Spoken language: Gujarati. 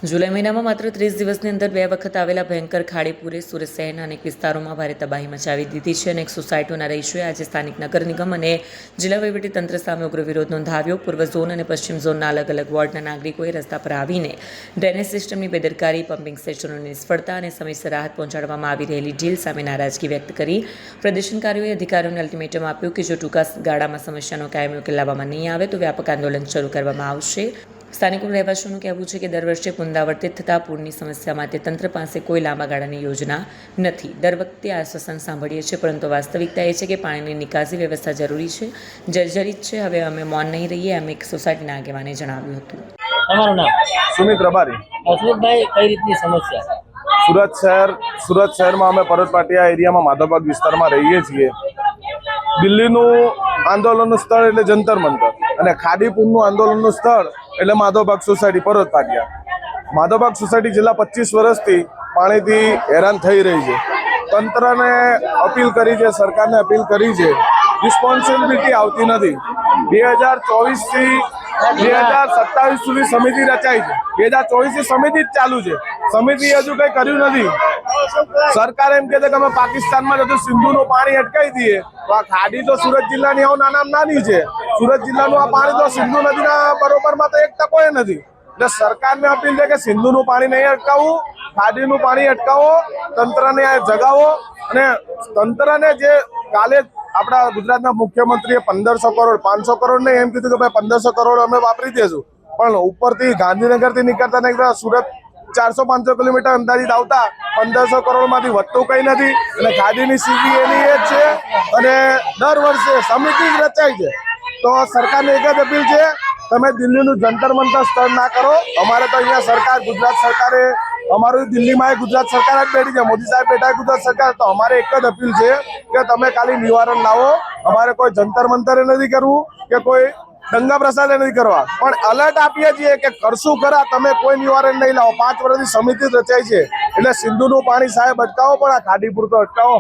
જુલાઈ મહિનામાં માત્ર 30 દિવસની અંદર 2 વખત આવેલા ભયંકર ખાડીપુરે સુરત શહેરના અનેક વિસ્તારોમાં ભારે તબાહી મચાવી દીધી છે. અનેક સોસાયટીઓના રહીશોએ આજે સ્થાનિક નગર નિગમ અને જિલ્લા વહીવટીતંત્ર સામે ઉગ્ર વિરોધ નોંધાવ્યો. પૂર્વ ઝોન અને પશ્ચિમ ઝોનના અલગ અલગ વોર્ડના નાગરિકોએ રસ્તા પર આવીને ડ્રેનેજ સિસ્ટમની બેદરકારી, પમ્પિંગ સ્ટેશનોની નિષ્ફળતા અને સમયસર રાહત પહોંચાડવામાં આવી રહેલી ઢીલ સામે નારાજગી વ્યક્ત કરી. પ્રદર્શનકારીઓએ અધિકારીઓને અલ્ટિમેટમ આપ્યું કે જો ટૂંકા ગાળામાં સમસ્યાનો કાયમી ઉકેલ લાવવામાં નહીં આવે તો વ્યાપક આંદોલન શરૂ કરવામાં આવશે. સ્થાનિક રહેવાસીઓનું કહેવું છે કે દર વર્ષે પુનરાવર્તિત થતા પૂરની સમસ્યા માટે તંત્ર પાસે કોઈ લાંબા ગાળાની યોજના નથી. દર વખતે આશ્વાસન સાંભળીએ છીએ, પરંતુ વાસ્તવિકતા એ છે કે પાણીની નિકાસી વ્યવસ્થા જરૂરી છે, જર્જરિત છે. હવે અમે મૌન નહીં રહીએ, એમ એક સોસાયટીના આગેવાને જણાવ્યું હતું. તમારું નામ? સુમિત રબારી. સુમિતભાઈ, કઈ રીતની સમસ્યા? સુરત શહેરમાં અમે પરત પાટિયા એરિયામાં માધવબાગ વિસ્તારમાં રહીએ છીએ. દિલ્હીનું આંદોલનનું સ્થળ એટલે જંતર મંતર અને ખાડીપુરનું આંદોલનનું સ્થળ એટલે માધવબાગ સોસાયટી પરત પાટિયા. માધવબાગ સોસાયટી છેલ્લા 25 વર્ષથી પાણીથી હેરાન થઈ રહી છે. તંત્રને અપીલ કરી છે, સરકારને અપીલ કરી છે, રિસ્પોન્સિબિલિટી આવતી નથી. 2024થી 2027 સુધી સમિતિ રચાઈ છે. 2024થી સમિતિ જ ચાલુ છે. સમિતિ હજુ કંઈ કર્યું નથી. સરકાર એમ કહે છે કે અમે પાકિસ્તાનમાં જતું સિંધુનું પાણી અટકાવી દઈએ, તો આ ખાડી તો સુરત જિલ્લાની નાની છે. સુરત જિલ્લાનું આ પાણી તો સિંધુ નદીના બરોબરમાં તો 1% નથી. એટલે સરકારને અપીલ છે કે સિંધુનું પાણી નહીં અટકાવવું, ખાડીનું પાણી અટકાવો, તંત્રને જગાવો. અને તંત્રને જે કાલે આપણા ગુજરાતના મુખ્યમંત્રીએ 1500 કરોડ 500 કરોડ ને એમ કીધું કે ભાઈ 1500 કરોડ અમે વાપરી દઈશું, પણ ઉપરથી ગાંધીનગરથી નીકળતા સુરત 400-500 કિલોમીટર અંદાજિત આવતા 1500 કરોડમાંથી વધતું કંઈ નથી. અને ખાડીની સ્થિતિ એની એ જ છે. અને દર વર્ષે સમિતિ જ રચાય છે. તો સરકારને એક જ અપીલ છે, તમે દિલ્હીનું જંતર મંતર સ્થળ ના કરો. અમારે તો અહીંયા સરકાર, ગુજરાત સરકારે, અમારું દિલ્હીમાં ગુજરાત સરકાર જ બેઠી છે, મોદી સાહેબ બેઠા ગુજરાત સરકાર. તો અમારે એક જ અપીલ છે કે તમે ખાલી નિવારણ લાવો. અમારે કોઈ જંતર મંતરે નથી કરવું કે કોઈ દંગા પ્રસાદે નથી કરવા, પણ અલર્ટ આપીએ છીએ કે કરશું ખરા, તમે કોઈ નિવારણ નહીં લાવો. 5 વર્ષથી સમિતિ રચાઈ છે. એટલે સિંધુનું પાણી સાહેબ અટકાવો, પણ આ ખાડીપુર તો અટકાવો.